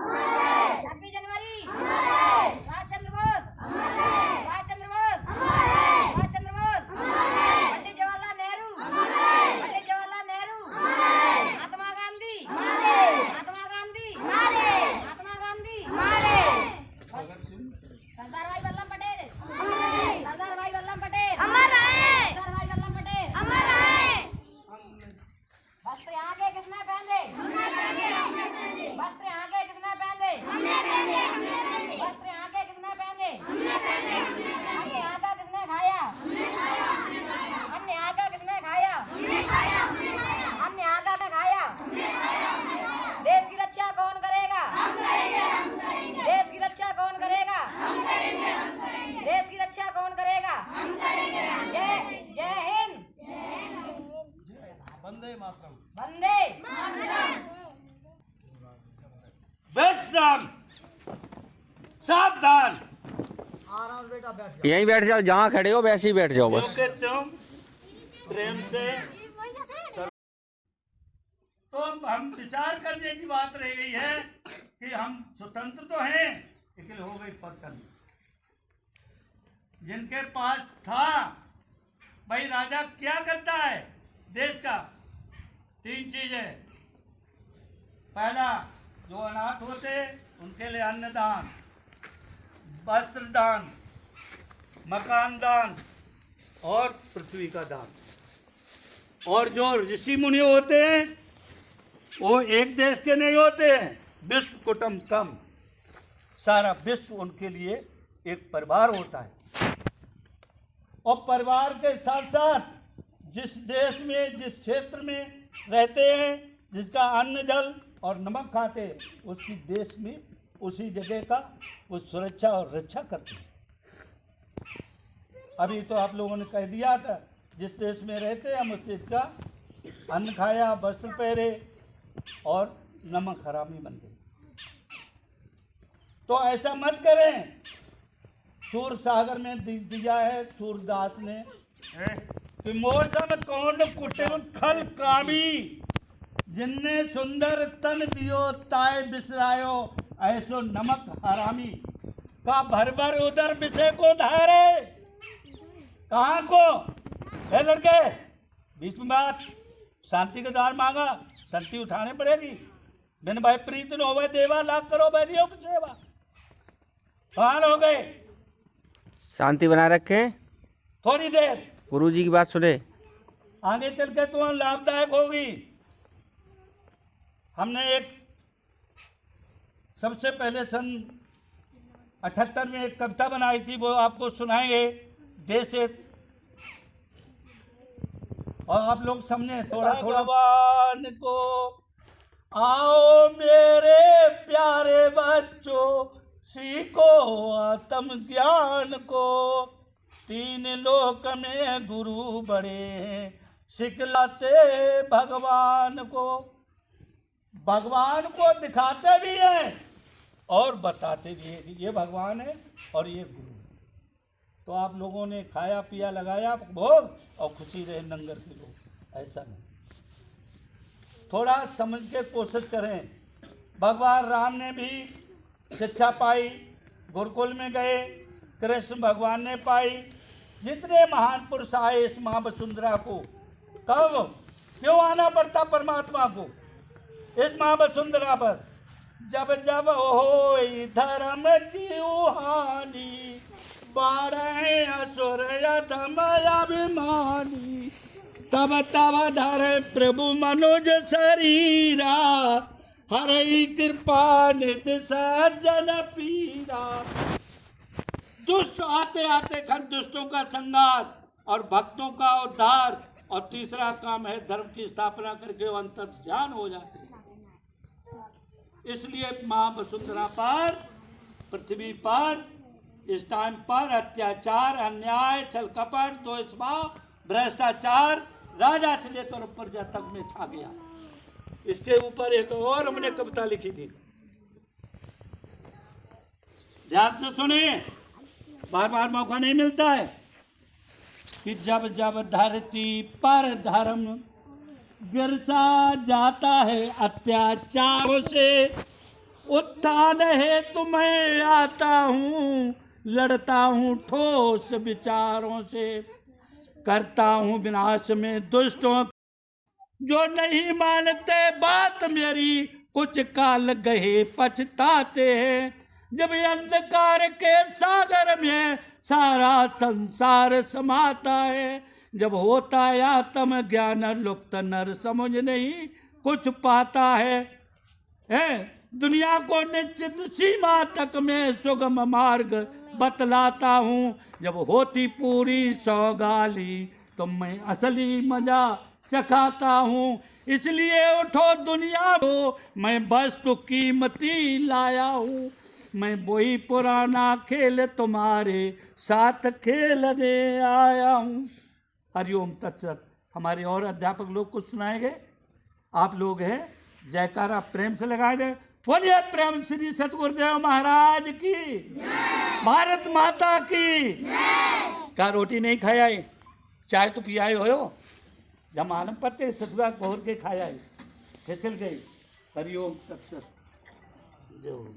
26 जनवरी सुभाष चंद्र बोस, सुभाष चंद्र बोस, सुभाष चंद्र बोस, पंडित जवाहरलाल नेहरू, पंडित जवाहरलाल नेहरू, महात्मा गांधी, महात्मा गांधी, महात्मा गांधी, सरदार भाई वल्लभ पटेल, सरदार भाई वल्लभ पटेल, सरदार भाई वल्लभ पटेल, वस्त्र यहाँ के किसने पहने? वस्त्र यहाँ के किसने पहने? वस्त्र यहाँ के किसने पहने? अन्न यहाँ का किसने खाया? अन्न यहाँ का किसने खाया? अन्न यहाँ का खाया? देश की रक्षा कौन करेगा? देश की रक्षा कौन करेगा? देश की रक्षा कौन करेगा? जय जय हिंद, वंदे मातरम। वंदे विश्राम, सावधान। आराम बेटा बैठ जाओ। यहीं बैठ जाओ, जहाँ खड़े हो वैसे ही बैठ जाओ बस। क्योंकि तुम प्रेम से तो हम विचार करने की बात रह गई है कि हम स्वतंत्र तो हैं लेकिन हो गई पतन। जिनके पास था भाई, राजा क्या करता है देश का? 3 चीजें। पहला, जो अनाथ होते उनके लिए अन्नदान, वस्त्र दान, मकान दान और पृथ्वी का दान। और जो ऋषि मुनि होते हैं वो एक देश के नहीं होते हैं, विश्व कुटुंबकम, सारा विश्व उनके लिए एक परिवार होता है। और परिवार के साथ साथ जिस देश में, जिस क्षेत्र में रहते हैं, जिसका अन्न जल और नमक खाते हैं, उसकी देश में उसी जगह का वो सुरक्षा और रक्षा करते हैं। अभी तो आप लोगों ने कह दिया था, जिस देश में रहते हैं हम उस देश का अन्न खाया, वस्त्र पहरे और नमक हरामी बन गए। तो ऐसा मत करें। सूर सागर में दिया है सूरदास ने कि मौसम कौन कुटिल खल कामी, जिनने सुंदर तन दियो ताए बिसरायो, ऐसो नमक हरामी का भर भर उधर विषय को धारे। कहाँ को? है लड़के, बीच में बात, शांति का दान मांगा, शांति उठाने पड़ेगी। बिन भाई प्रीत न होवे देवा, लाख करो बैरियों की सेवा। कहाँ हो गए? शांति बनाए रखें, थोड़ी देर गुरु जी की बात सुने। आगे चल के तुम्हें लाभदायक होगी। हमने एक सबसे पहले सन 78 में एक कविता बनाई थी, वो आपको सुनाएंगे देश। और आप लोग समझे थोड़ा थोड़ा। भगवान को आओ मेरे प्यारे बच्चों, सीखो आत्म ज्ञान को, 3 लोक में गुरु बड़े सिखलाते भगवान को। भगवान को दिखाते भी हैं और बताते भी हैं कि ये भगवान है और ये गुरु है। तो आप लोगों ने खाया पिया लगाया भोग और खुशी रहे नंगर के लोग, ऐसा नहीं। थोड़ा समझ के कोशिश करें। भगवान राम ने भी शिक्षा पाई, गुरुकुल में गए, कृष्ण भगवान ने पाई। जितने महान पुरुष आए इस माँ वसुंधरा को, कब क्यों आना पड़ता परमात्मा को इस माँ वसुंधरा पर? जब जब हो धर्म की हानि, बारह असुर अधम अभिमानी, तब तब धरे प्रभु मनुज शरीरा, हरि कृपा निध सज्जन पीरा। दुष्ट आते आते खंड दुष्टों का संहार और भक्तों का उद्धार, और तीसरा काम है धर्म की स्थापना करके वो अंतर ध्यान हो जाते हैं। इसलिए माँ वसुंधरा पर, पृथ्वी पर इस टाइम पर अत्याचार, अन्याय, छल कपट, द्वेषभाव, भ्रष्टाचार राजा से लेकर प्रजा तक में छा गया। इसके ऊपर एक और हमने कविता लिखी थी, ध्यान से सुनिए, बार बार मौका नहीं मिलता है। कि जब जब धरती पर धर्म गिरता जाता है अत्याचारों से, उत्थान है तुम्हें आता हूँ, लड़ता हूँ ठोस विचारों से, करता हूँ विनाश में दुष्टों जो नहीं मानते बात मेरी, कुछ काल गए पछताते हैं। जब अंधकार के सागर में सारा संसार समाता है, जब होता आत्म ज्ञान लुप्त नर समझ नहीं कुछ पाता है दुनिया को निश्चित सीमा तक मैं सुगम मार्ग बतलाता हूँ। जब होती पूरी सौगाली तो मैं असली मजा चखाता हूँ। इसलिए उठो दुनिया को, मैं वस्तु कीमती लाया हूँ। मैं वही पुराना खेल तुम्हारे साथ खेलने आया हूँ। हरिओम तत्सत। हमारे और अध्यापक लोग कुछ सुनाएंगे, आप लोग हैं जयकारा प्रेम से लगाए दे। बोलिए प्रेम श्री सतगुरुदेव महाराज की, भारत माता की। क्या रोटी नहीं खाया है, चाय तो पियाए हो, जब मालूम पत्ते सतुआ घोर के खाया है, फिसल गई। हरिओम तत्सत। जय हो।